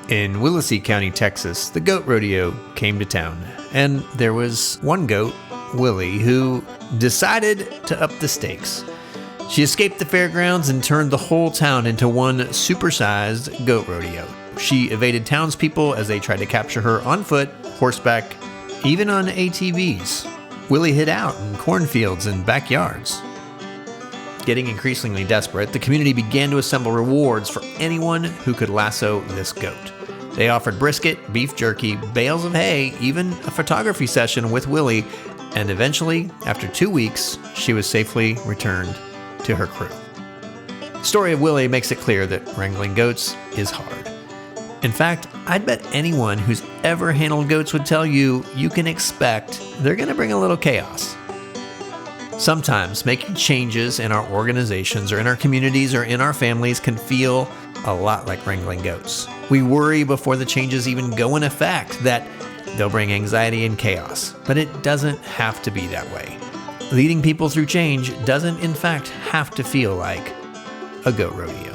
In Willacy County, Texas, the goat rodeo came to town, and there was one goat, Willie, who decided to up the stakes. She escaped the fairgrounds and turned the whole town into one supersized goat rodeo. She evaded townspeople as they tried to capture her on foot, horseback, even on ATVs. Willie hid out in cornfields and backyards. Getting increasingly desperate, the community began to assemble rewards for anyone who could lasso this goat. They offered brisket, beef jerky, bales of hay, even a photography session with Willie, and eventually, after 2 weeks, she was safely returned to her crew. The story of Willie makes it clear that wrangling goats is hard. In fact, I'd bet anyone who's ever handled goats would tell you you can expect they're going to bring a little chaos. Sometimes making changes in our organizations or in our communities or in our families can feel a lot like wrangling goats. We worry before the changes even go in effect that they'll bring anxiety and chaos, but it doesn't have to be that way. Leading people through change doesn't in fact have to feel like a goat rodeo.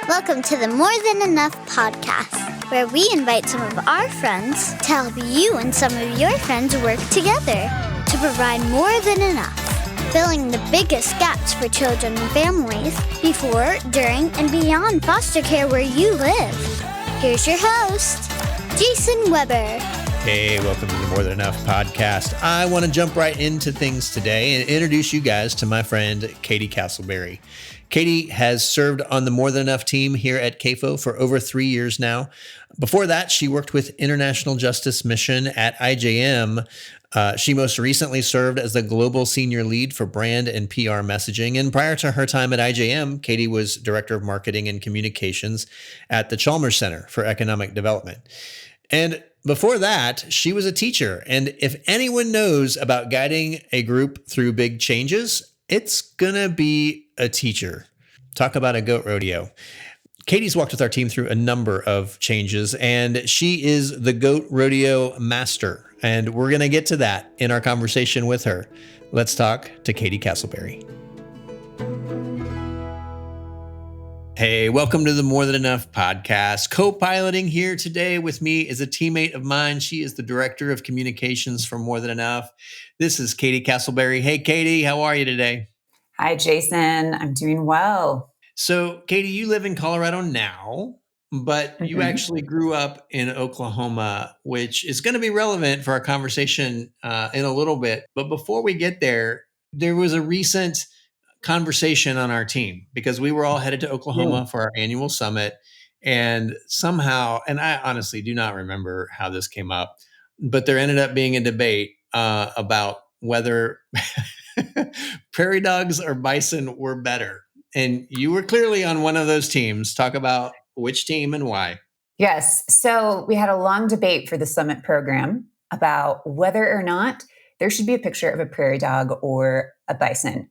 Welcome to the More Than Enough podcast, where we invite some of our friends to help you and some of your friends work together to provide more than enough, filling the biggest gaps for children and families before, during, and beyond foster care where you live. Here's your host, Jason Weber. Hey, welcome to the More Than Enough podcast. I want to jump right into things today and introduce you guys to my friend, Katie Casselberry. Katie has served on the More Than Enough team here at CAFO for over 3 years now. Before that, she worked with International Justice Mission at IJM. She most recently served as the Global Senior Lead for Brand and PR Messaging. And prior to her time at IJM, Katie was Director of Marketing and Communications at the Chalmers Center for Economic Development. And before that, she was a teacher. And if anyone knows about guiding a group through big changes, it's gonna be a teacher. Talk about a goat rodeo. Katie's walked with our team through a number of changes, and she is the goat rodeo master. And we're going to get to that in our conversation with her. Let's talk to Katie Casselberry. Hey, welcome to the More Than Enough podcast. Co-piloting here today with me is a teammate of mine. She is the Director of Communications for More Than Enough. This is Katie Casselberry. Hey, Katie, how are you today? Hi, Jason. I'm doing well. So, Katie, you live in Colorado now, but you actually grew up in Oklahoma, which is going to be relevant for our conversation in a little bit. But before we get there, there was a recent conversation on our team because we were all headed to Oklahoma for our annual summit. And somehow, and I honestly do not remember how this came up, but there ended up being a debate about whether prairie dogs or bison were better. And you were clearly on one of those teams. Talk about which team and why. Yes. So we had a long debate for the summit program about whether or not there should be a picture of a prairie dog or a bison.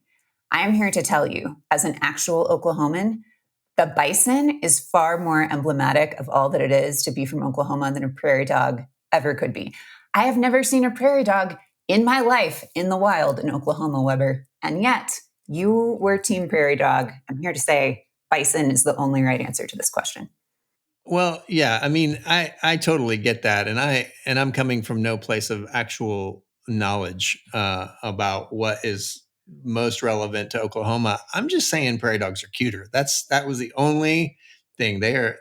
I am here to tell you, as an actual Oklahoman, the bison is far more emblematic of all that it is to be from Oklahoma than a prairie dog ever could be. I have never seen a prairie dog in my life in the wild in Oklahoma, Weber. And yet, you were team prairie dog. I'm here to say bison is the only right answer to this question. Well, yeah, I mean, I totally get that. And I'm coming from no place of actual knowledge about what is most relevant to Oklahoma. I'm just saying prairie dogs are cuter. That was the only thing. They are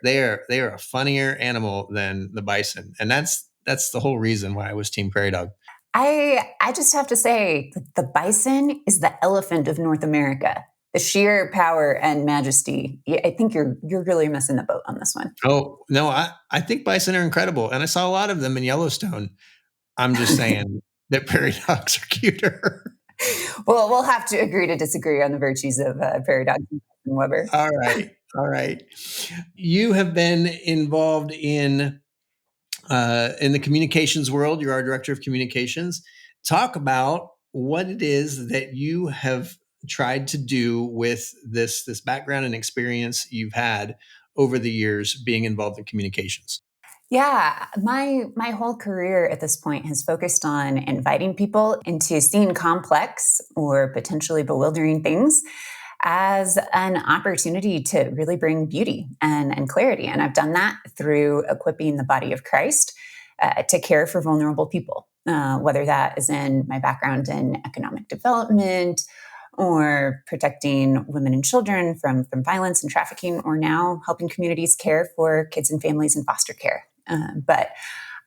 a funnier animal than the bison. And that's the whole reason why I was team prairie dog. I just have to say the bison is the elephant of North America. The sheer power and majesty. I think you're really missing the boat on this one. Oh, no, I think bison are incredible. And I saw a lot of them in Yellowstone. I'm just saying that prairie dogs are cuter. Well, we'll have to agree to disagree on the virtues of prairie dogs and Weber. All right. You have been involved in the communications world. You're our Director of Communications. Talk about what it is that you have tried to do with this background and experience you've had over the years being involved in communications? Yeah, my whole career at this point has focused on inviting people into seeing complex or potentially bewildering things as an opportunity to really bring beauty and clarity. And I've done that through equipping the body of Christ to care for vulnerable people, whether that is in my background in economic development or protecting women and children from violence and trafficking, or now helping communities care for kids and families in foster care. But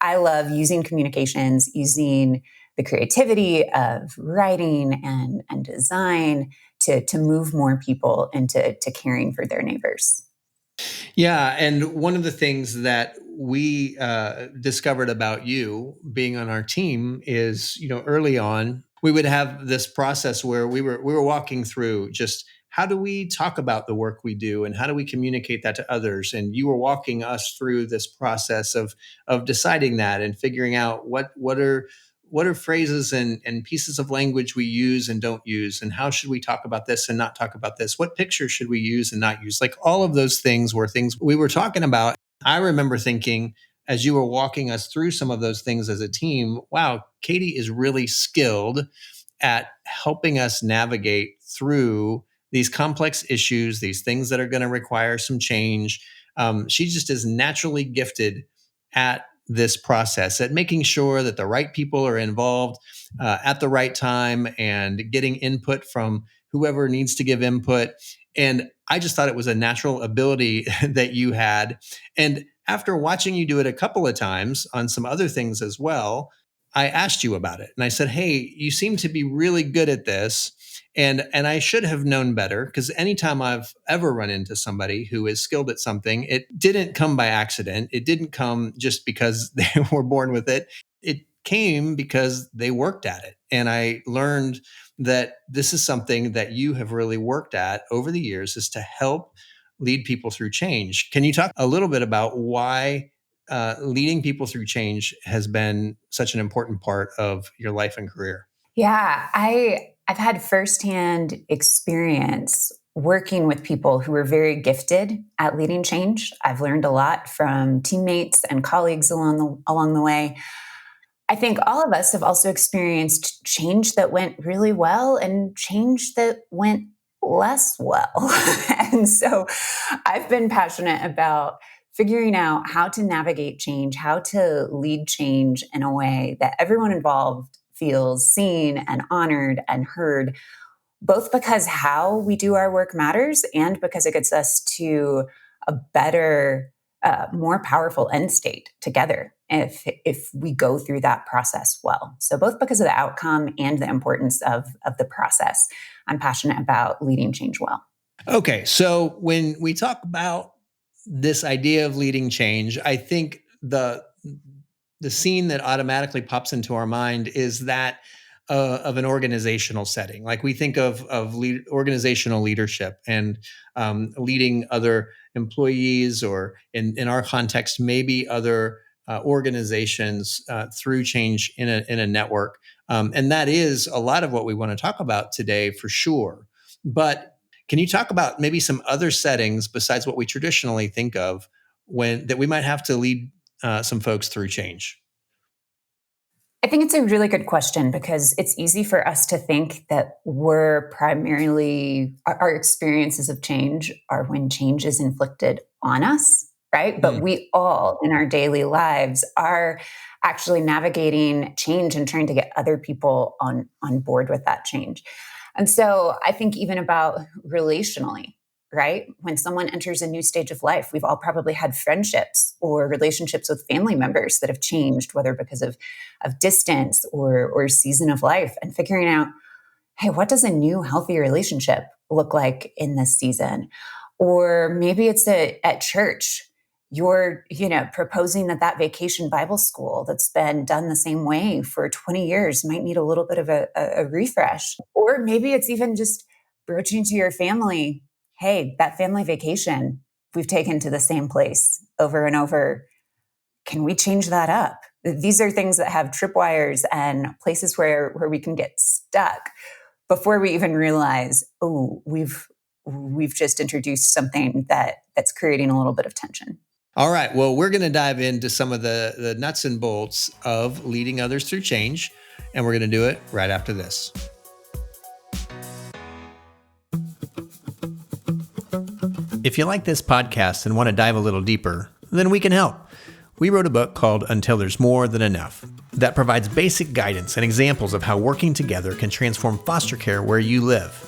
I love using communications, using the creativity of writing and design to move more people into caring for their neighbors. Yeah, and one of the things that we discovered about you being on our team is, early on we would have this process where we were walking through just how do we talk about the work we do and how do we communicate that to others, and you were walking us through this process of deciding that and figuring out what are phrases and pieces of language we use and don't use, and how should we talk about this and not talk about this? What pictures should we use and not use? Like all of those things were things we were talking about. I remember thinking as you were walking us through some of those things as a team, wow, Katie is really skilled at helping us navigate through these complex issues, these things that are going to require some change. She just is naturally gifted at this process, at making sure that the right people are involved at the right time and getting input from whoever needs to give input. And I just thought it was a natural ability that you had. And after watching you do it a couple of times on some other things as well, I asked you about it. And I said, hey, you seem to be really good at this. And I should have known better, because anytime I've ever run into somebody who is skilled at something, it didn't come by accident. It didn't come just because they were born with it. It came because they worked at it. And I learned that this is something that you have really worked at over the years, is to help lead people through change. Can you talk a little bit about why leading people through change has been such an important part of your life and career? Yeah, I've had firsthand experience working with people who are very gifted at leading change. I've learned a lot from teammates and colleagues along the way. I think all of us have also experienced change that went really well and change that went less well. And so I've been passionate about figuring out how to navigate change, how to lead change in a way that everyone involved feels seen and honored and heard, both because how we do our work matters and because it gets us to a better, more powerful end state together if we go through that process well. So both because of the outcome and the importance of the process, I'm passionate about leading change well. Okay, so when we talk about this idea of leading change, I think the scene that automatically pops into our mind is that of an organizational setting. Like we think of organizational leadership and leading other employees, or in our context, maybe other organizations through change in a network. And that is a lot of what we want to talk about today, for sure. But can you talk about maybe some other settings besides what we traditionally think of that we might have to lead some folks through change? I think it's a really good question, because it's easy for us to think that we're primarily, our experiences of change are when change is inflicted on us, right? But we all in our daily lives are actually navigating change and trying to get other people on board with that change. And so I think even about relationally, right? When someone enters a new stage of life, we've all probably had friendships or relationships with family members that have changed, whether because of distance or season of life, and figuring out, hey, what does a new healthy relationship look like in this season? Or maybe it's at church. You're, proposing that vacation Bible school that's been done the same way for 20 years might need a little bit of a refresh. Or maybe it's even just broaching to your family, hey, that family vacation we've taken to the same place over and over, can we change that up? These are things that have tripwires and places where we can get stuck before we even realize, oh, we've just introduced something that it's creating a little bit of tension. All right. Well, we're going to dive into some of the nuts and bolts of leading others through change, and we're going to do it right after this. If you like this podcast and want to dive a little deeper, then we can help. We wrote a book called Until There's More Than Enough that provides basic guidance and examples of how working together can transform foster care where you live.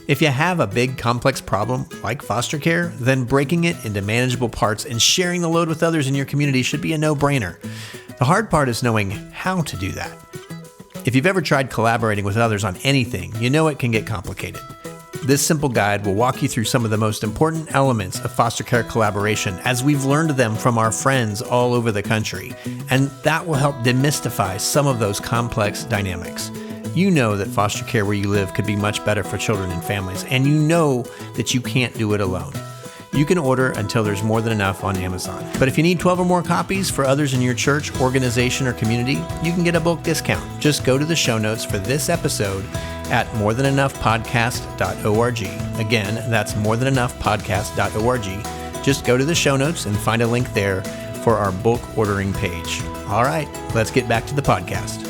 If you have a big, complex problem like foster care, then breaking it into manageable parts and sharing the load with others in your community should be a no-brainer. The hard part is knowing how to do that. If you've ever tried collaborating with others on anything, you know it can get complicated. This simple guide will walk you through some of the most important elements of foster care collaboration as we've learned them from our friends all over the country, and that will help demystify some of those complex dynamics. You know that foster care where you live could be much better for children and families, and you know that you can't do it alone. You can order Until There's More Than Enough on Amazon. But if you need 12 or more copies for others in your church, organization, or community, you can get a bulk discount. Just go to the show notes for this episode at morethanenoughpodcast.org. Again, that's morethanenoughpodcast.org. Just go to the show notes and find a link there for our bulk ordering page. All right, let's get back to the podcast.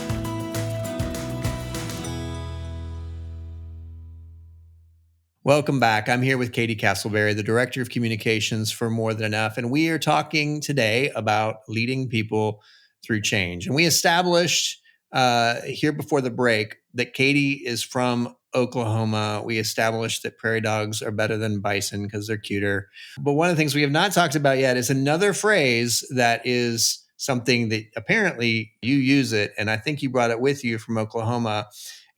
Welcome back. I'm here with Katie Casselberry, the Director of Communications for More Than Enough, and we are talking today about leading people through change. And we established here before the break that Katie is from Oklahoma. We established that prairie dogs are better than bison because they're cuter. But one of the things we have not talked about yet is another phrase that is something that apparently you use it, and I think you brought it with you from Oklahoma.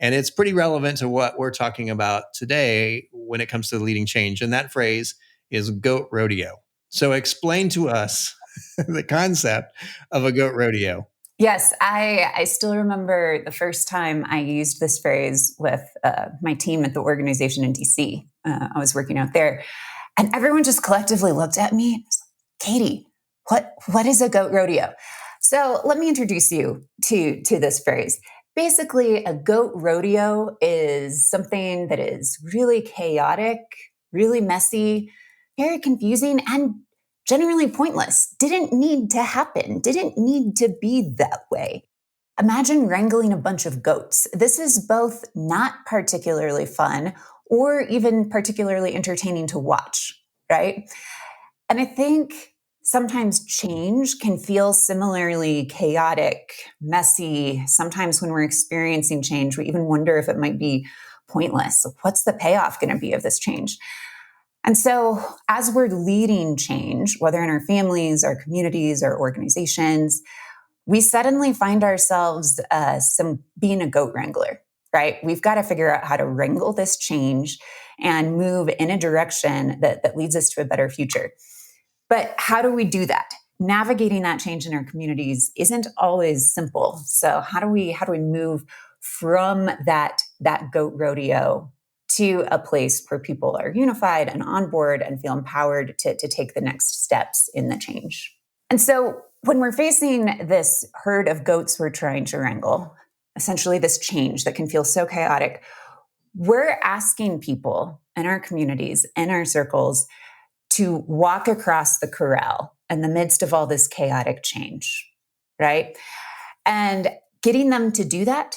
And it's pretty relevant to what we're talking about today when it comes to leading change. And that phrase is goat rodeo. So explain to us the concept of a goat rodeo. Yes, I still remember the first time I used this phrase with my team at the organization in DC. I was working out there, and everyone just collectively looked at me and was like, Katie, what is a goat rodeo? So let me introduce you to this phrase. Basically, a goat rodeo is something that is really chaotic, really messy, very confusing, and generally pointless. Didn't need to happen, didn't need to be that way. Imagine wrangling a bunch of goats. This is both not particularly fun or even particularly entertaining to watch, right? And I think sometimes change can feel similarly chaotic, messy. Sometimes when we're experiencing change, we even wonder if it might be pointless. What's the payoff going to be of this change? And so as we're leading change, whether in our families, our communities, our organizations, we suddenly find ourselves being a goat wrangler, right? We've got to figure out how to wrangle this change and move in a direction that leads us to a better future. But how do we do that? Navigating that change in our communities isn't always simple. So how do we move from that goat rodeo to a place where people are unified and on board and feel empowered to take the next steps in the change? And so when we're facing this herd of goats we're trying to wrangle, essentially this change that can feel so chaotic, we're asking people in our communities, in our circles, to walk across the corral in the midst of all this chaotic change, right? And getting them to do that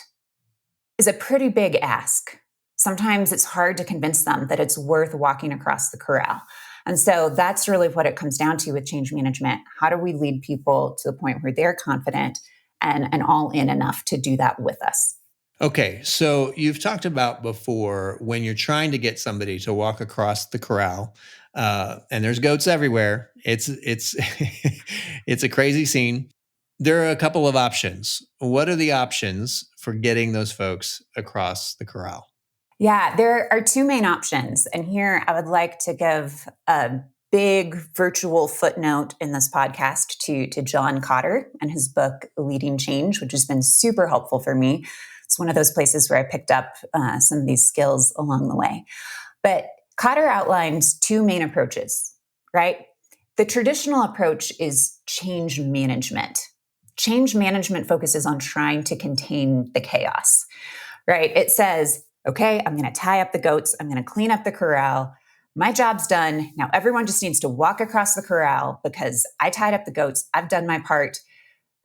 is a pretty big ask. Sometimes it's hard to convince them that it's worth walking across the corral. And so that's really what it comes down to with change management. How do we lead people to the point where they're confident and all in enough to do that with us? Okay, so you've talked about before when you're trying to get somebody to walk across the corral, and there's goats everywhere. It's it's a crazy scene. There are a couple of options. What are the options for getting those folks across the corral? Yeah, there are two main options. And here I would like to give a big virtual footnote in this podcast to John Cotter and his book, Leading Change, which has been super helpful for me. It's one of those places where I picked up some of these skills along the way. But Cotter outlines two main approaches, right? The traditional approach is change management. Change management focuses on trying to contain the chaos, right? It says, okay, I'm going to tie up the goats. I'm going to clean up the corral. my job's done. Now everyone just needs to walk across the corral because I tied up the goats. I've done my part,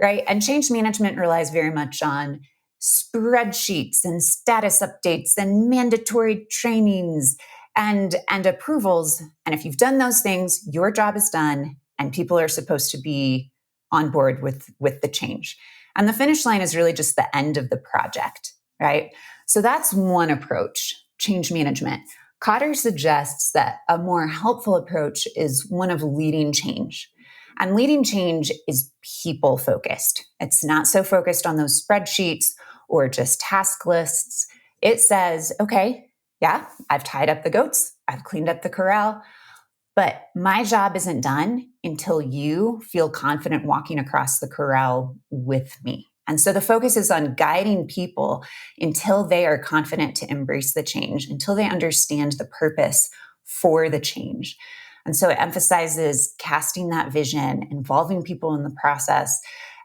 right? And change management relies very much on spreadsheets and status updates and mandatory trainings and approvals. And if you've done those things, your job is done and people are supposed to be on board with the change. And the finish line is really just the end of the project, right? So that's one approach, change management. Cotter suggests that a more helpful approach is one of leading change. And leading change is people focused. It's not so focused on those spreadsheets or just task lists. It says, okay, yeah, I've tied up the goats, I've cleaned up the corral, but my job isn't done until you feel confident walking across the corral with me. And so the focus is on guiding people until they are confident to embrace the change, until they understand the purpose for the change. And so it emphasizes casting that vision, involving people in the process.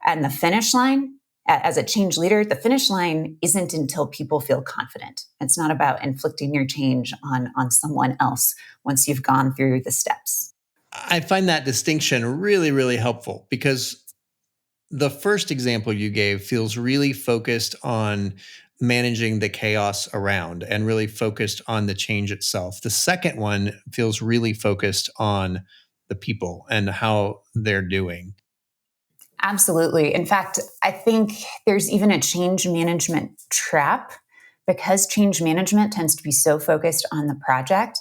And the finish line, as a change leader, the finish line isn't until people feel confident. It's not about inflicting your change on someone else once you've gone through the steps. I find that distinction really, really helpful because the first example you gave feels really focused on managing the chaos around and really focused on the change itself. The second one feels really focused on the people and how they're doing. Absolutely. In fact, I think there's even a change management trap because change management tends to be so focused on the project.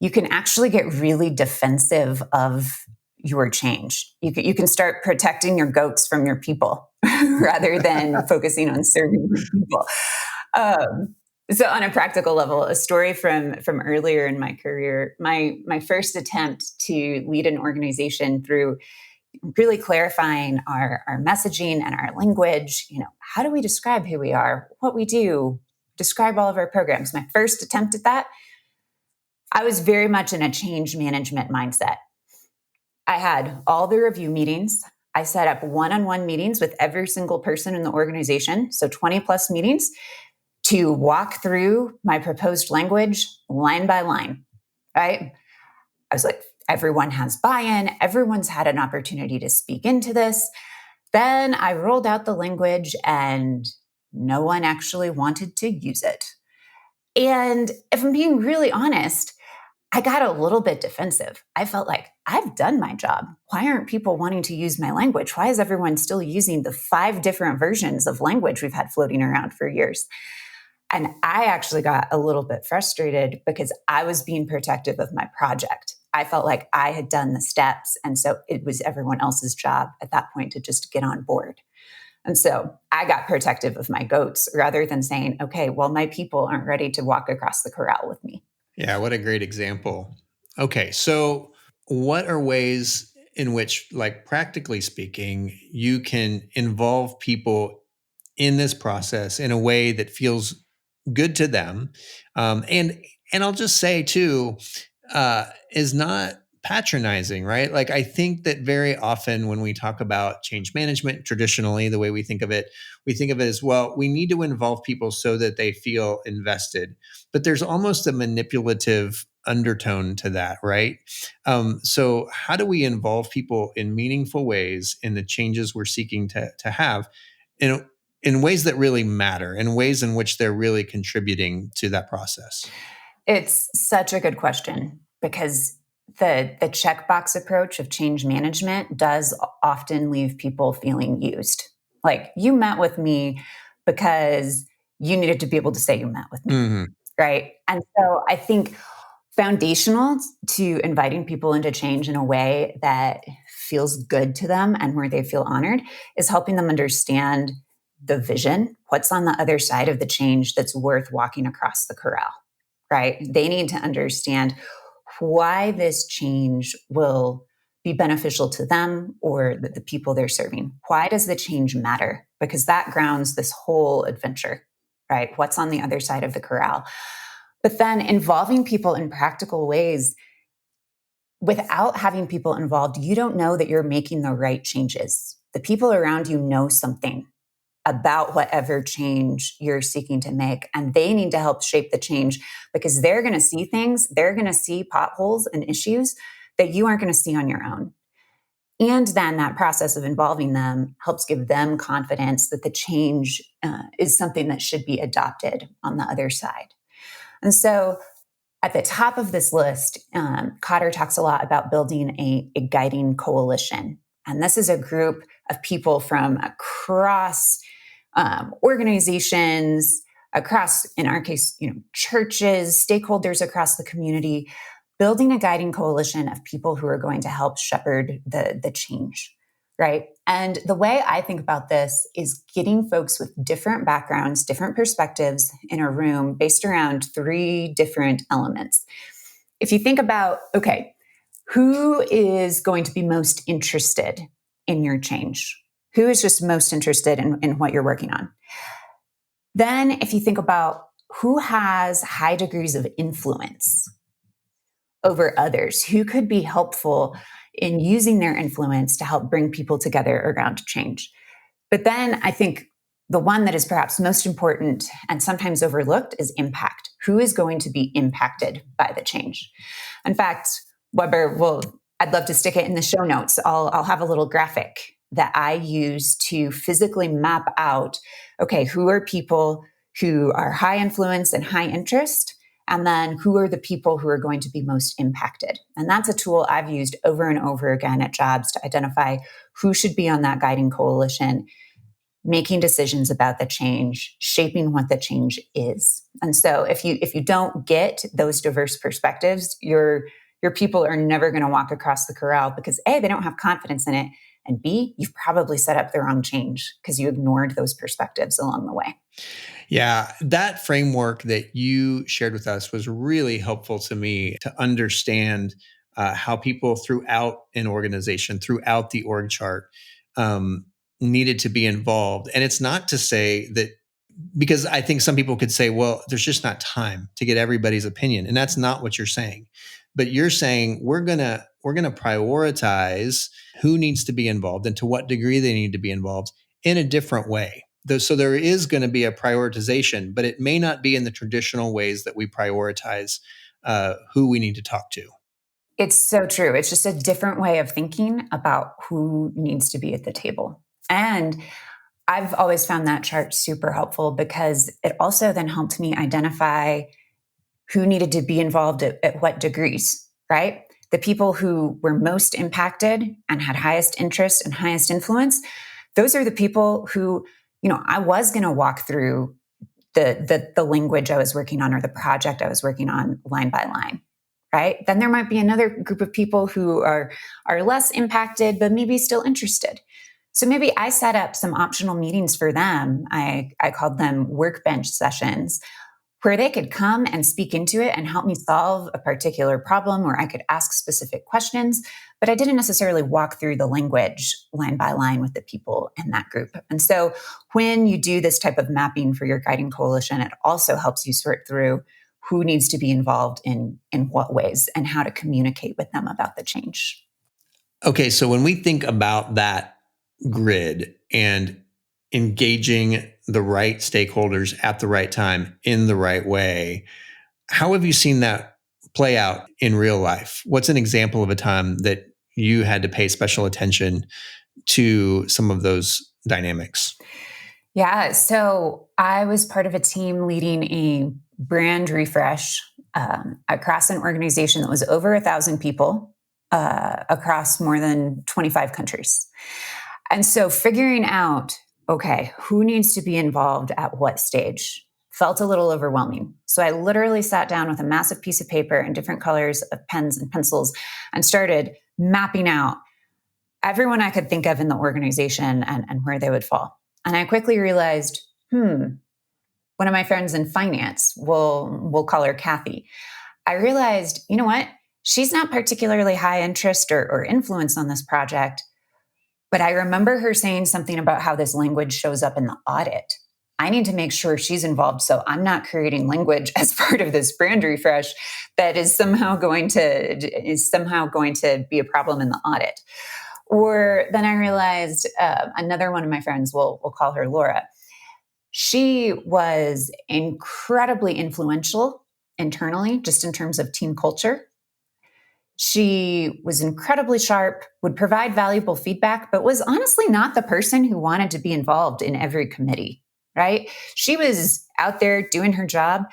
You can actually get really defensive of your change. You can start protecting your goats from your people rather than focusing on serving your people. So on a practical level, a story from earlier in my career, my first attempt to lead an organization through really clarifying our messaging and our language. How do we describe who we are, what we do, describe all of our programs? My first attempt at that, I was very much in a change management mindset. I had all the review meetings. I set up one-on-one meetings with every single person in the organization, so 20 plus meetings, to walk through my proposed language line by line, right? I was like, everyone has buy-in. Everyone's had an opportunity to speak into this. Then I rolled out the language and no one actually wanted to use it. And if I'm being really honest, I got a little bit defensive. I felt like I've done my job. Why aren't people wanting to use my language? Why is everyone still using the 5 different versions of language we've had floating around for years? And I actually got a little bit frustrated because I was being protective of my project. I felt like I had done the steps. And so it was everyone else's job at that point to just get on board. And so I got protective of my goats rather than saying, okay, well, my people aren't ready to walk across the corral with me. Yeah, what a great example. Okay, so what are ways in which, like practically speaking, you can involve people in this process in a way that feels good to them? And I'll just say too, is not patronizing, right? Like I think that very often when we talk about change management, traditionally, the way we think of it as, well, we need to involve people so that they feel invested. But there's almost a manipulative undertone to that, right? So how do we involve people in meaningful ways in the changes we're seeking to have in ways that really matter, in ways in which they're really contributing to that process? It's such a good question because the checkbox approach of change management does often leave people feeling used. Like you met with me because you needed to be able to say you met with me, Mm-hmm. right? And so I think foundational to inviting people into change in a way that feels good to them and where they feel honored is helping them understand the vision, what's on the other side of the change that's worth walking across the corral, right? They need to understand why this change will be beneficial to them or the people they're serving. Why does the change matter? Because that grounds this whole adventure, right? What's on the other side of the corral? But then involving people in practical ways, without having people involved, you don't know that you're making the right changes. The people around you know something, about whatever change you're seeking to make. And they need to help shape the change because they're going to see things, they're going to see potholes and issues that you aren't going to see on your own. And then that process of involving them helps give them confidence that the change is something that should be adopted on the other side. And so at the top of this list, Cotter talks a lot about building a guiding coalition. And this is a group of people from across organizations, across, in our case, churches, stakeholders across the community, building a guiding coalition of people who are going to help shepherd the change, right? And the way I think about this is getting folks with different backgrounds, different perspectives in a room based around 3 different elements. If you think about, okay, who is going to be most interested in your change? Who is just most interested in what you're working on? Then if you think about who has high degrees of influence over others, who could be helpful in using their influence to help bring people together around change. But then I think the one that is perhaps most important and sometimes overlooked is impact. Who is going to be impacted by the change? In fact, Weber, I'd love to stick it in the show notes. I'll have a little graphic that I use to physically map out, okay, who are people who are high influence and high interest, and then who are the people who are going to be most impacted. And that's a tool I've used over and over again at jobs to identify who should be on that guiding coalition, making decisions about the change, shaping what the change is. And so if you don't get those diverse perspectives, your people are never going to walk across the corral because A, they don't have confidence in it, and B, you've probably set up the wrong change because you ignored those perspectives along the way. Yeah, that framework that you shared with us was really helpful to me to understand how people throughout an organization, throughout the org chart, needed to be involved. And it's not to say that, because I think some people could say, well, there's just not time to get everybody's opinion. And that's not what you're saying. But you're saying we're gonna prioritize who needs to be involved and to what degree they need to be involved in a different way. So there is going to be a prioritization, but it may not be in the traditional ways that we prioritize who we need to talk to. It's so true. It's just a different way of thinking about who needs to be at the table. And I've always found that chart super helpful because it also then helped me identify who needed to be involved at what degrees, right? The people who were most impacted and had highest interest and highest influence, those are the people who, I was going to walk through the language I was working on or the project I was working on line by line, right? Then there might be another group of people who are less impacted, but maybe still interested. So maybe I set up some optional meetings for them. I called them workbench sessions, where they could come and speak into it and help me solve a particular problem, or I could ask specific questions, but I didn't necessarily walk through the language line by line with the people in that group. And so when you do this type of mapping for your guiding coalition, it also helps you sort through who needs to be involved in what ways and how to communicate with them about the change. Okay, so when we think about that grid and engaging the right stakeholders at the right time in the right way, how have you seen that play out in real life? What's an example of a time that you had to pay special attention to some of those dynamics? Yeah, so I was part of a team leading a brand refresh across an organization that was over 1,000 people across more than 25 countries. And so figuring out, okay, who needs to be involved at what stage felt a little overwhelming. So I literally sat down with a massive piece of paper and different colors of pens and pencils and started mapping out everyone I could think of in the organization and where they would fall. And I quickly realized, one of my friends in finance, we'll call her Kathy. I realized, you know what? She's not particularly high interest or influence on this project, but I remember her saying something about how this language shows up in the audit. I need to make sure she's involved so I'm not creating language as part of this brand refresh that is somehow going to be a problem in the audit. Or then I realized another one of my friends, we'll call her Laura. She was incredibly influential internally, just in terms of team culture. She was incredibly sharp, would provide valuable feedback, but was honestly not the person who wanted to be involved in every committee, right? She was out there doing her job,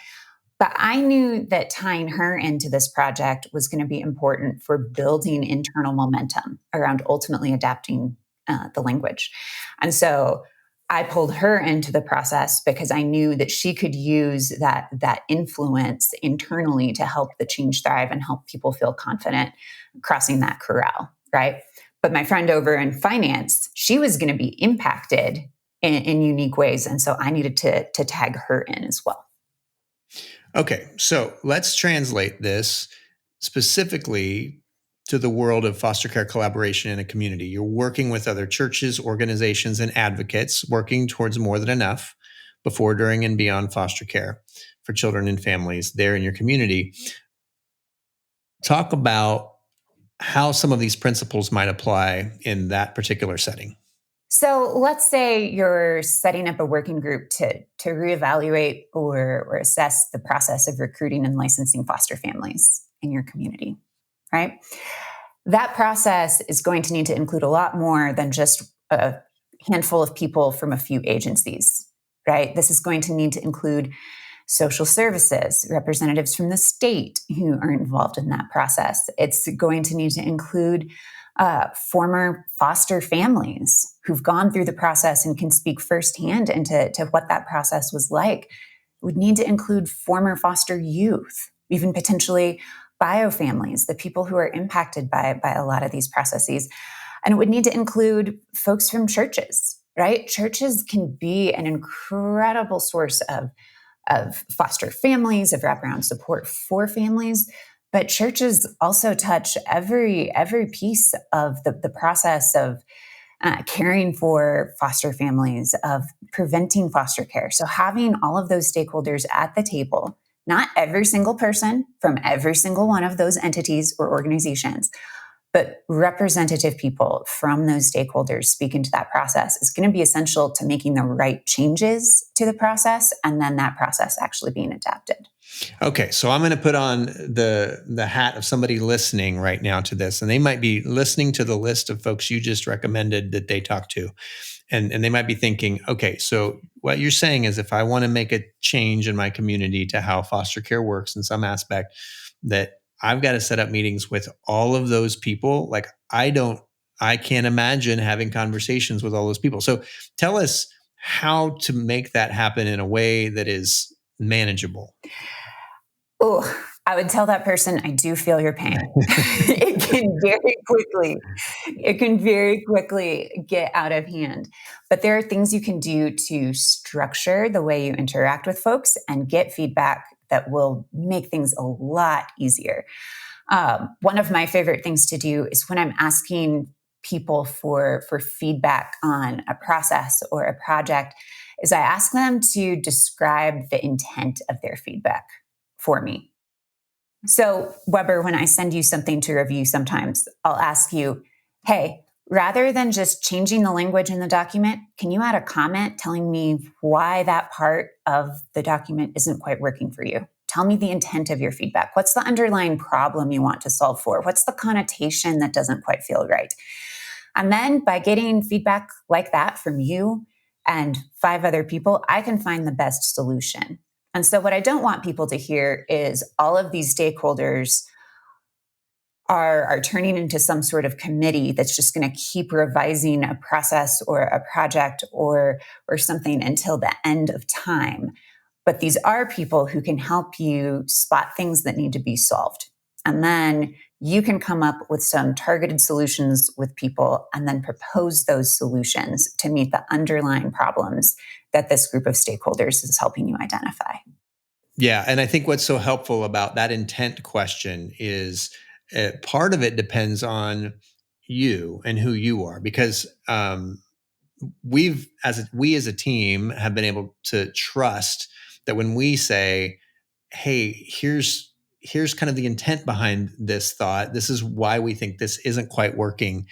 but I knew that tying her into this project was going to be important for building internal momentum around ultimately adapting the language. And so I pulled her into the process because I knew that she could use that influence internally to help the change thrive and help people feel confident crossing that corral, right? But my friend over in finance, she was going to be impacted in unique ways. And so I needed to tag her in as well. Okay, so let's translate this specifically to the world of foster care collaboration in a community. You're working with other churches, organizations, and advocates working towards more than enough before, during, and beyond foster care for children and families there in your community. Talk about how some of these principles might apply in that particular setting. So let's say you're setting up a working group to reevaluate or assess the process of recruiting and licensing foster families in your community, right? That process is going to need to include a lot more than just a handful of people from a few agencies, right? This is going to need to include social services, representatives from the state who are involved in that process. It's going to need to include former foster families who've gone through the process and can speak firsthand into what that process was like. It would need to include former foster youth, even potentially bio families, the people who are impacted by a lot of these processes. And it would need to include folks from churches, right? Churches can be an incredible source of foster families, of wraparound support for families. But churches also touch every piece of the process of caring for foster families, of preventing foster care. So having all of those stakeholders at the table, not every single person from every single one of those entities or organizations, but representative people from those stakeholders speaking to that process is going to be essential to making the right changes to the process and then that process actually being adapted. Okay, so I'm going to put on the hat of somebody listening right now to this, and they might be listening to the list of folks you just recommended that they talk to, and they might be thinking, okay, so what you're saying is if I want to make a change in my community to how foster care works in some aspect, that I've got to set up meetings with all of those people. Like I can't imagine having conversations with all those people. So tell us how to make that happen in a way that is manageable. Oh, I would tell that person, I do feel your pain. It can very quickly get out of hand. But there are things you can do to structure the way you interact with folks and get feedback that will make things a lot easier. One of my favorite things to do is when I'm asking people for feedback on a process or a project, is I ask them to describe the intent of their feedback for me. So, Weber, when I send you something to review, sometimes I'll ask you, hey, rather than just changing the language in the document, can you add a comment telling me why that part of the document isn't quite working for you? Tell me the intent of your feedback. What's the underlying problem you want to solve for? What's the connotation that doesn't quite feel right? And then by getting feedback like that from you and 5 other people, I can find the best solution. And so what I don't want people to hear is all of these stakeholders are turning into some sort of committee that's just going to keep revising a process or a project or something until the end of time. But these are people who can help you spot things that need to be solved. And then you can come up with some targeted solutions with people and then propose those solutions to meet the underlying problems that this group of stakeholders is helping you identify. Yeah. And I think what's so helpful about that intent question is part of it depends on you and who you are, because we as a team have been able to trust that when we say, hey, here's kind of the intent behind this thought, this is why we think this isn't quite working,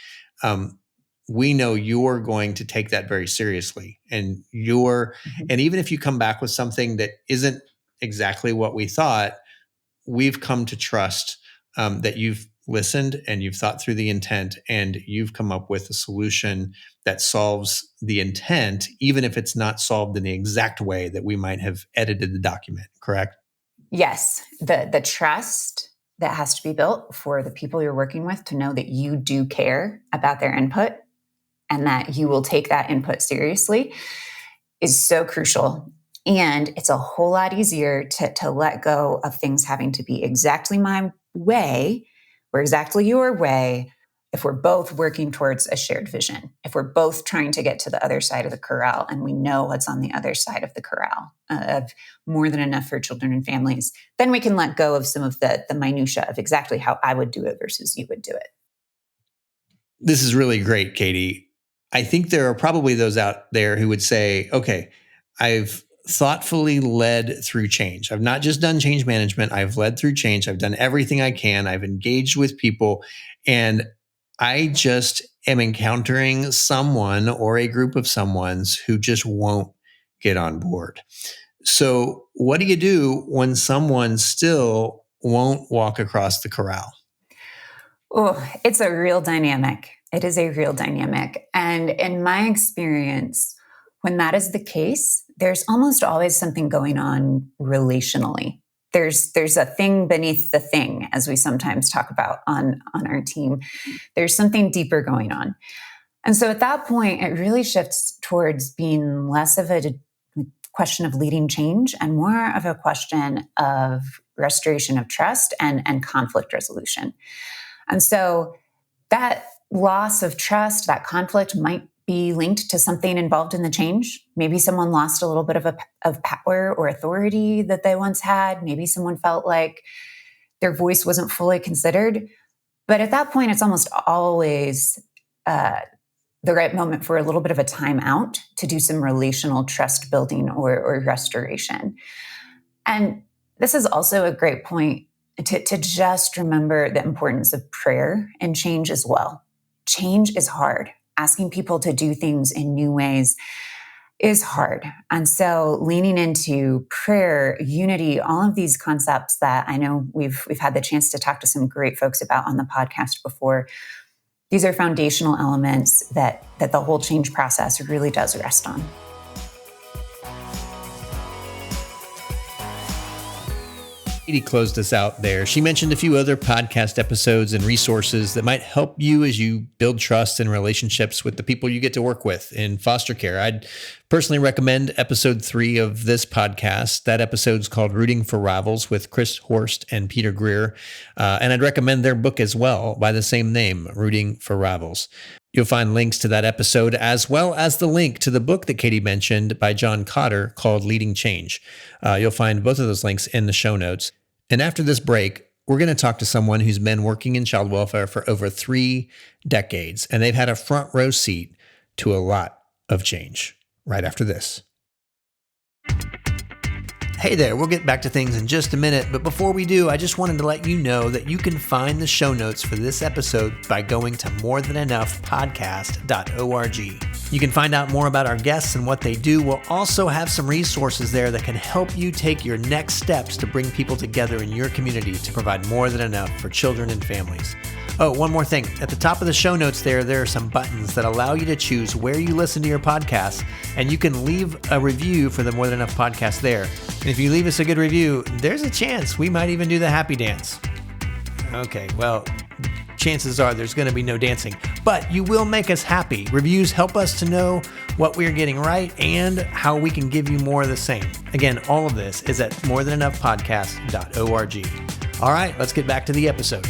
we know you're going to take that very seriously. And and even if you come back with something that isn't exactly what we thought, we've come to trust that you've listened and you've thought through the intent and you've come up with a solution that solves the intent, even if it's not solved in the exact way that we might have edited the document, correct? Yes. The trust that has to be built for the people you're working with to know that you do care about their input and that you will take that input seriously is so crucial. And it's a whole lot easier to let go of things having to be exactly my way or exactly your way if we're both working towards a shared vision, if we're both trying to get to the other side of the corral and we know what's on the other side of the corral of more than enough for children and families, then we can let go of some of the minutia of exactly how I would do it versus you would do it. This is really great, Katie. I think there are probably those out there who would say, okay, I've thoughtfully led through change. I've not just done change management. I've led through change. I've done everything I can. I've engaged with people, and I just am encountering someone or a group of someones who just won't get on board. So what do you do when someone still won't walk across the corral? Oh, it's a real dynamic. It is a real dynamic. And in my experience, when that is the case, there's almost always something going on relationally. There's a thing beneath the thing, as we sometimes talk about on our team. There's something deeper going on. And so at that point, it really shifts towards being less of a question of leading change and more of a question of restoration of trust and conflict resolution. And so that loss of trust, that conflict might be linked to something involved in the change. Maybe someone lost a little bit of power or authority that they once had. Maybe someone felt like their voice wasn't fully considered. But at that point, it's almost always the right moment for a little bit of a time out to do some relational trust building or restoration. And this is also a great point to just remember the importance of prayer and change as well. Change is hard. Asking people to do things in new ways is hard. And so leaning into prayer, unity, all of these concepts that I know we've had the chance to talk to some great folks about on the podcast before, these are foundational elements that the whole change process really does rest on. Katie closed us out there. She mentioned a few other podcast episodes and resources that might help you as you build trust and relationships with the people you get to work with in foster care. I'd personally recommend episode 3 of this podcast. That episode's called Rooting for Rivals with Chris Horst and Peter Greer. And I'd recommend their book as well by the same name, Rooting for Rivals. You'll find links to that episode as well as the link to the book that Katie mentioned by John Cotter called Leading Change. You'll find both of those links in the show notes. And after this break, we're going to talk to someone who's been working in child welfare for over 3 decades, and they've had a front row seat to a lot of change. Right after this. Hey there, we'll get back to things in just a minute, but before we do, I just wanted to let you know that you can find the show notes for this episode by going to morethanenoughpodcast.org. You can find out more about our guests and what they do. We'll also have some resources there that can help you take your next steps to bring people together in your community to provide more than enough for children and families. Oh, one more thing. At the top of the show notes there are some buttons that allow you to choose where you listen to your podcasts, and you can leave a review for the More Than Enough podcast there. And if you leave us a good review, there's a chance we might even do the happy dance. Okay, well, chances are there's going to be no dancing, but you will make us happy. Reviews help us to know what we're getting right and how we can give you more of the same. Again, all of this is at morethanenoughpodcast.org. All right, let's get back to the episode.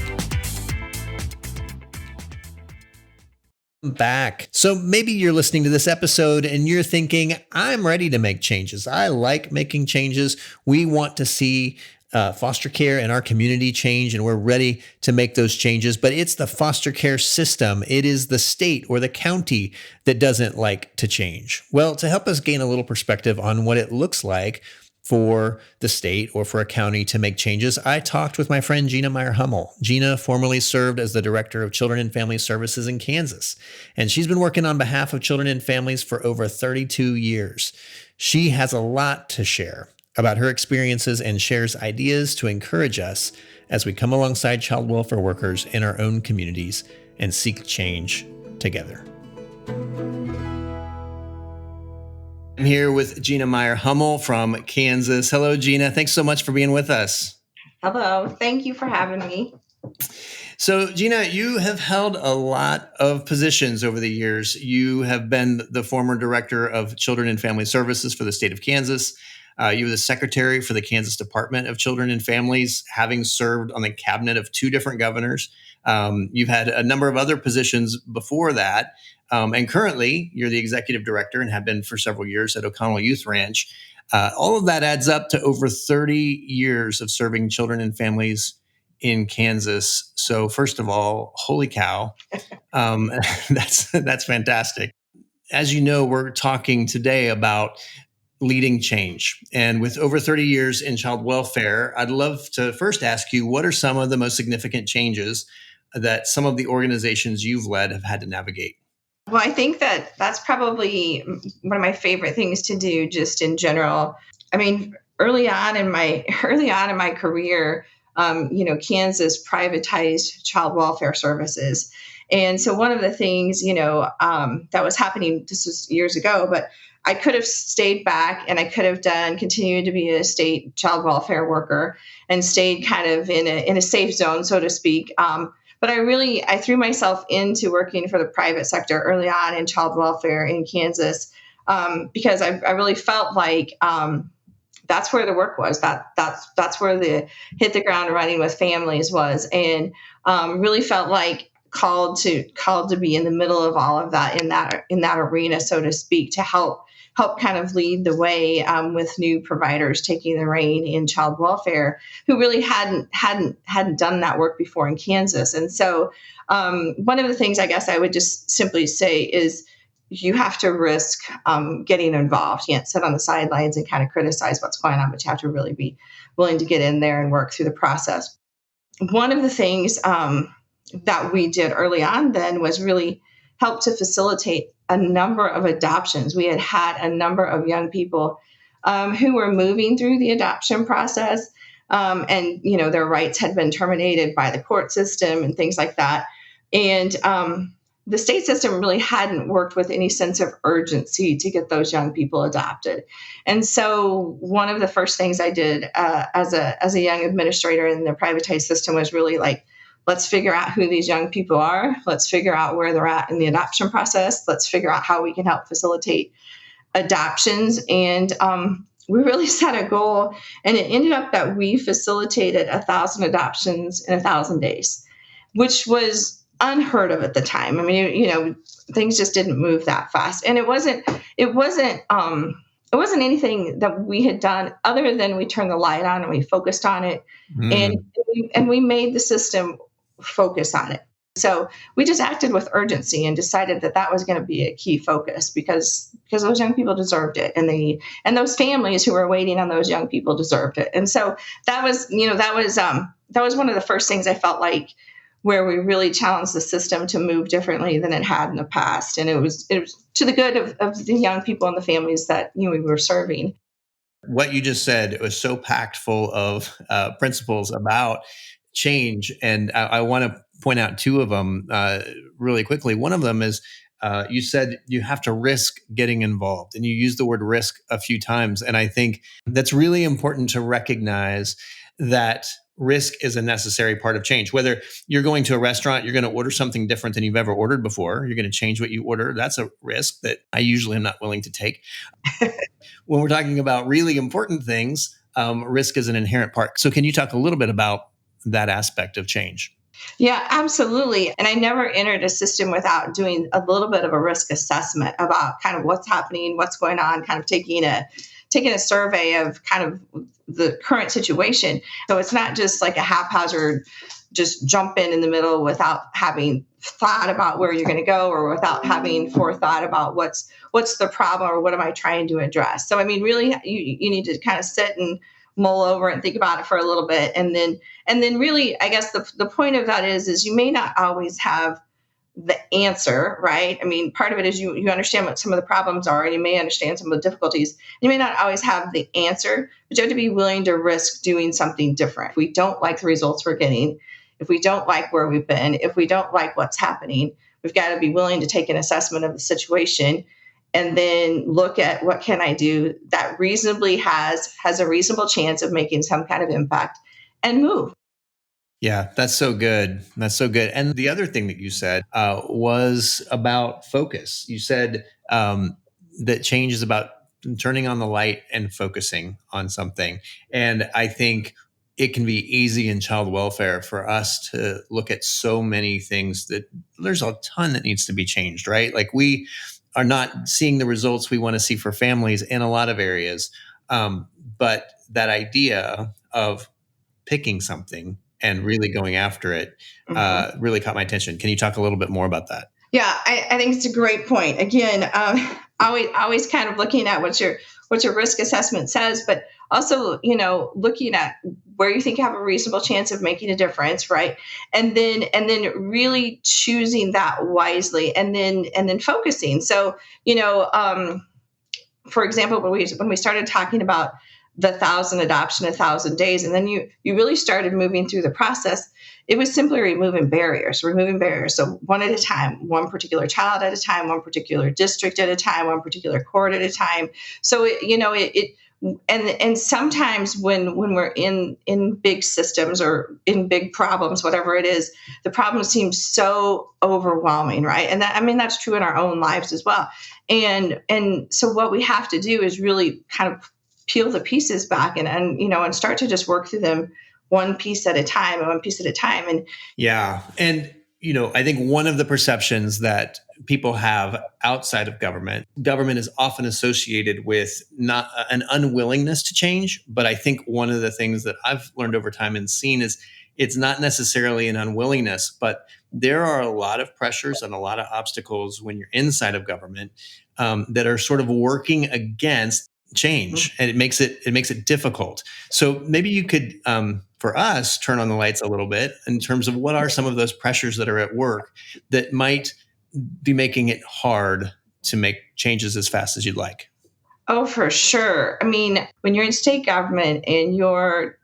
Back. So maybe you're listening to this episode and you're thinking, I'm ready to make changes. I like making changes. We want to see foster care in our community change, and we're ready to make those changes. But it's the foster care system. It is the state or the county that doesn't like to change. Well, to help us gain a little perspective on what it looks like for the state or for a county to make changes, I talked with my friend Gina Meier-Hummel. Gina formerly served as the Director of Children and Family Services in Kansas, and she's been working on behalf of children and families for over 32 years. She has a lot to share about her experiences and shares ideas to encourage us as we come alongside child welfare workers in our own communities and seek change together. I'm here with Gina Meier-Hummel from Kansas. Hello, Gina. Thanks so much for being with us. Hello. Thank you for having me. So, Gina, you have held a lot of positions over the years. You have been the former Director of Children and Family Services for the state of Kansas. You were the Secretary for the Kansas Department of Children and Families, having served on the cabinet of 2 different governors. You've had a number of other positions before that. And currently, you're the Executive Director and have been for several years at O'Connell Youth Ranch. All of that adds up to over 30 years of serving children and families in Kansas. So first of all, holy cow. That's fantastic. As you know, we're talking today about leading change. And with over 30 years in child welfare, I'd love to first ask you, what are some of the most significant changes that some of the organizations you've led have had to navigate? Well, I think that's probably one of my favorite things to do just in general. I mean, early on in my career, Kansas privatized child welfare services. And so one of the things, that was happening, this was years ago, but I could have stayed back and I could have continued to be a state child welfare worker and stayed kind of in a safe zone, so to speak. But I threw myself into working for the private sector early on in child welfare in Kansas because I really felt like that's where the work was. That's where the hit the ground running with families was, and really felt like called to be in the middle of all of that in that arena, so to speak, to help kind of lead the way with new providers taking the reign in child welfare who really hadn't done that work before in Kansas. And so one of the things I guess I would just simply say is you have to risk getting involved. You can't sit on the sidelines and kind of criticize what's going on, but you have to really be willing to get in there and work through the process. One of the things that we did early on then was really help to facilitate a number of adoptions. We had a number of young people who were moving through the adoption process, and their rights had been terminated by the court system and things like that. And the state system really hadn't worked with any sense of urgency to get those young people adopted. And so one of the first things I did as a young administrator in the privatized system was really like, let's figure out who these young people are. Let's figure out where they're at in the adoption process. Let's figure out how we can help facilitate adoptions. And we really set a goal, and it ended up that we facilitated 1,000 adoptions in 1,000 days, which was unheard of at the time. I mean, things just didn't move that fast, and it wasn't anything that we had done other than we turned the light on and we focused on it, and we made the system focus on it. So we just acted with urgency and decided that was going to be a key focus because those young people deserved it, and those families who were waiting on those young people deserved it. And so that was one of the first things I felt like where we really challenged the system to move differently than it had in the past, and it was to the good of the young people and the families that we were serving. What you just said was so packed full of principles about change, and I want to point out 2 of them really quickly. One of them is you said you have to risk getting involved, and you used the word risk a few times. And I think that's really important to recognize that risk is a necessary part of change. Whether you're going to a restaurant, you're going to order something different than you've ever ordered before, you're going to change what you order. That's a risk that I usually am not willing to take. When we're talking about really important things, risk is an inherent part. So can you talk a little bit about that aspect of change? Yeah, absolutely. And I never entered a system without doing a little bit of a risk assessment about kind of what's happening, what's going on, kind of taking a survey of kind of the current situation. So it's not just like a haphazard, just jump in the middle without having thought about where you're going to go, or without having forethought about what's the problem, or what am I trying to address. So I mean, really, you need to kind of sit and mull over and think about it for a little bit, and then really, I guess the point of that is you may not always have the answer, right? I mean, part of it is you understand what some of the problems are, and you may understand some of the difficulties. You may not always have the answer, but you have to be willing to risk doing something different. If we don't like the results we're getting, if we don't like where we've been, if we don't like what's happening, we've got to be willing to take an assessment of the situation and then look at what can I do that reasonably has a reasonable chance of making some kind of impact, and move. Yeah, that's so good. That's so good. And the other thing that you said was about focus. You said that change is about turning on the light and focusing on something. And I think it can be easy in child welfare for us to look at so many things that there's a ton that needs to be changed, right? Like we are not seeing the results we want to see for families in a lot of areas. But that idea of picking something and really going after it really caught my attention. Can you talk a little bit more about that? Yeah, I think it's a great point. Again, always kind of looking at what your risk assessment says, but also, looking at where you think you have a reasonable chance of making a difference, right? And then really choosing that wisely, and then focusing. So, for example, when we started talking about the 1,000 adoption, 1,000 days, and then you really started moving through the process, it was simply removing barriers. So one at a time, one particular child at a time, one particular district at a time, one particular court at a time. So and sometimes when we're in big systems or in big problems, whatever it is, the problem seems so overwhelming, right? And that's true in our own lives as well. And so what we have to do is really kind of peel the pieces back and start to just work through them one piece at a time. And yeah. And, I think one of the perceptions that people have outside of government is often associated with not an unwillingness to change. But I think one of the things that I've learned over time and seen is it's not necessarily an unwillingness, but there are a lot of pressures and a lot of obstacles when you're inside of government that are sort of working against change, and it makes it difficult. So maybe you could, for us, turn on the lights a little bit in terms of what are some of those pressures that are at work that might be making it hard to make changes as fast as you'd like. Oh, for sure. I mean, when you're in state government and you're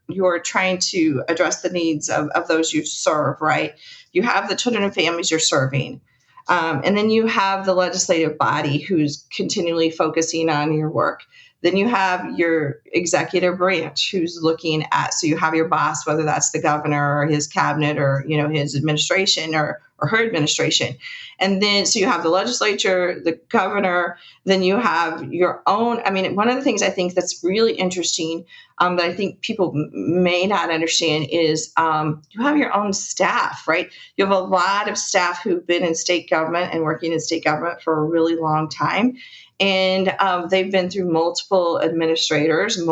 trying to address the needs of those you serve, right? You have the children and families you're serving. And then you have the legislative body who's continually focusing on your work. Then you have your executive branch who's looking at, so you have your boss, whether that's the governor or his cabinet or, his administration or her administration. And then, so you have the legislature, the governor, then you have your own. I mean, one of the things I think that's really interesting that I think people may not understand is you have your own staff, right? You have a lot of staff who've been in state government and working in state government for a really long time. And they've been through multiple administrators, and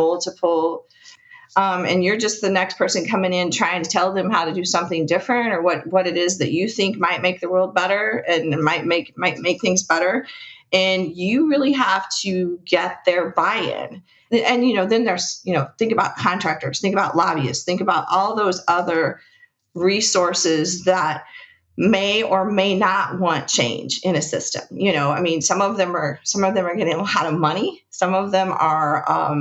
you're just the next person coming in trying to tell them how to do something different, or what it is that you think might make the world better and might make things better. And you really have to get their buy-in. And, then there's, think about contractors, think about lobbyists, think about all those other resources that may or may not want change in a system. Some of them are getting a lot of money. Some of them are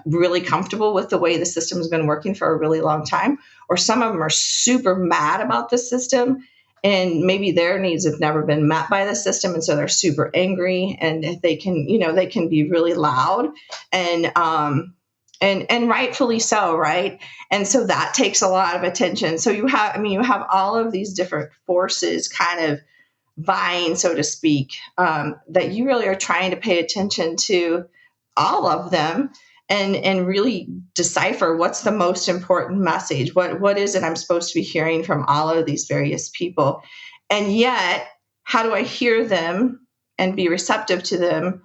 really comfortable with the way the system has been working for a really long time, or some of them are super mad about the system, and maybe their needs have never been met by the system, and so they're super angry, and they can be really loud, and rightfully so, right? And so that takes a lot of attention. So you have all of these different forces kind of vying, so to speak, that you really are trying to pay attention to all of them and really decipher what's the most important message. What is it I'm supposed to be hearing from all of these various people? And yet, how do I hear them and be receptive to them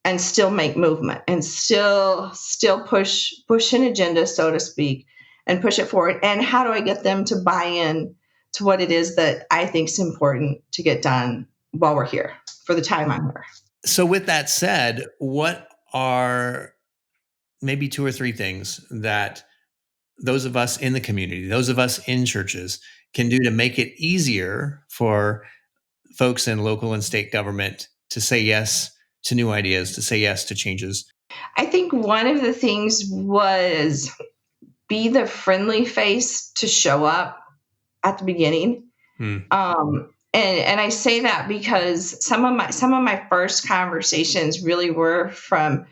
and still make movement and still push an agenda, so to speak, and push it forward? And how do I get them to buy in to what it is that I think is important to get done while we're here for the time I'm here. So with that said, what are maybe 2 or 3 things that those of us in the community, those of us in churches can do to make it easier for folks in local and state government to say yes to new ideas, to say yes to changes? I think one of the things was be the friendly face to show up at the beginning. And I say that because some of my first conversations really were from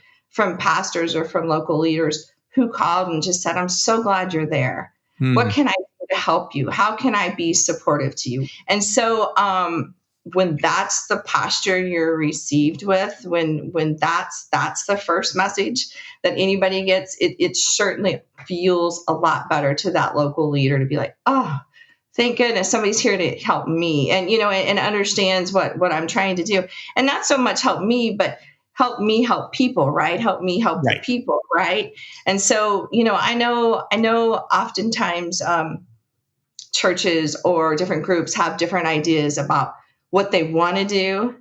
pastors or from local leaders who called and just said, "I'm so glad you're there. What can I do to help you? How can I be supportive to you?" And so when that's the posture you're received with, when that's the first message that anybody gets, it certainly feels a lot better to that local leader to be like, "Oh, thank goodness somebody's here to help me," and and understands what I'm trying to do, and not so much help me, but help me help people, right? Help me help the people, right? And so I know oftentimes churches or different groups have different ideas about what they want to do.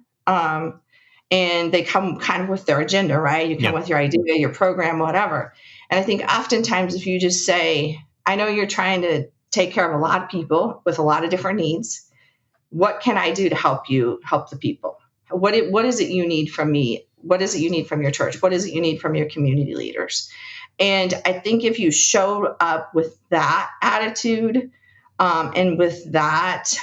And they come kind of with their agenda, right? You come with your idea, your program, whatever. And I think oftentimes if you just say, "I know you're trying to take care of a lot of people with a lot of different needs. What can I do to help you help the people? What is it you need from me? What is it you need from your church? What is it you need from your community leaders?" And I think if you show up with that attitude and with that,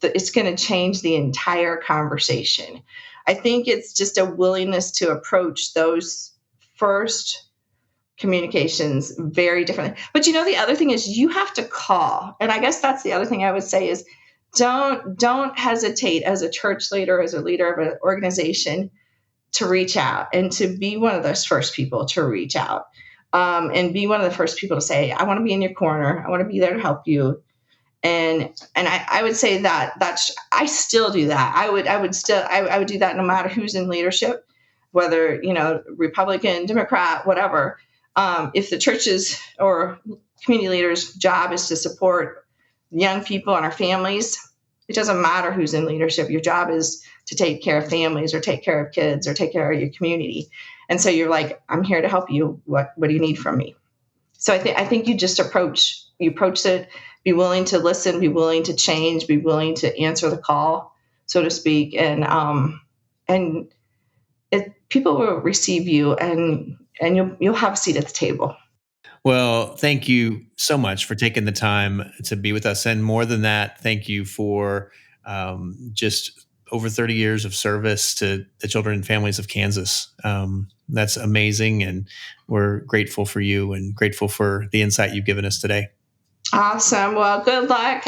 it's going to change the entire conversation. I think it's just a willingness to approach those first communications very differently. But the other thing is you have to call. And I guess that's the other thing I would say is don't hesitate as a church leader, as a leader of an organization, to reach out and to be one of those first people to reach out and be one of the first people to say, "I want to be in your corner. I want to be there to help you." And I would say that's I still do that. I would do that no matter who's in leadership, whether Republican, Democrat, whatever. If the churches or community leaders' job is to support young people and our families, it doesn't matter who's in leadership. Your job is to take care of families or take care of kids or take care of your community. And so you're like, "I'm here to help you. What do you need from me?" So I think you just approach it, be willing to listen, be willing to change, be willing to answer the call, so to speak. And people will receive you and you'll have a seat at the table. Well, thank you so much for taking the time to be with us. And more than that, thank you for just over 30 years of service to the children and families of Kansas. That's amazing. And we're grateful for you and grateful for the insight you've given us today. Awesome. Well, good luck.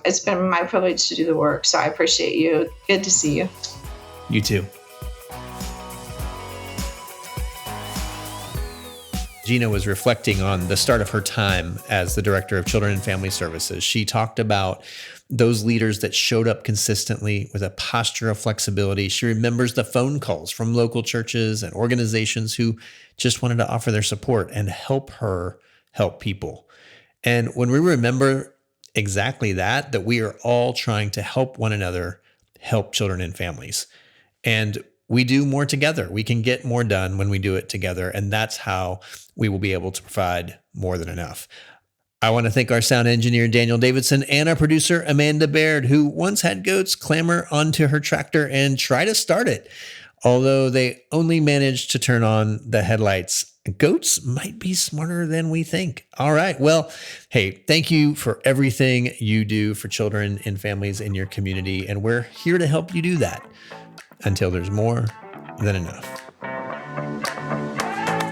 It's been my privilege to do the work, so I appreciate you. Good to see you. You too. Gina was reflecting on the start of her time as the director of Children and Family Services. She talked about those leaders that showed up consistently with a posture of flexibility. She remembers the phone calls from local churches and organizations who just wanted to offer their support and help her help people. And when we remember exactly that we are all trying to help one another, help children and families. And we do more together. We can get more done when we do it together. And that's how we will be able to provide more than enough. I want to thank our sound engineer, Daniel Davidson, and our producer, Amanda Baird, who once had goats clamber onto her tractor and try to start it. Although they only managed to turn on the headlights. Goats might be smarter than we think. All right. Well, hey, thank you for everything you do for children and families in your community. And we're here to help you do that until there's more than enough.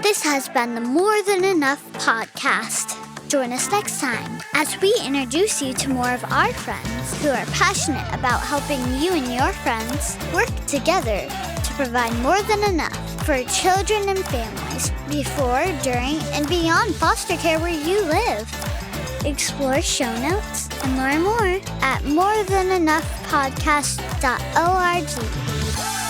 This has been the More Than Enough podcast. Join us next time as we introduce you to more of our friends who are passionate about helping you and your friends work together to provide more than enough for children and families before, during, and beyond foster care where you live. Explore show notes and learn more at morethanenoughpodcast.org.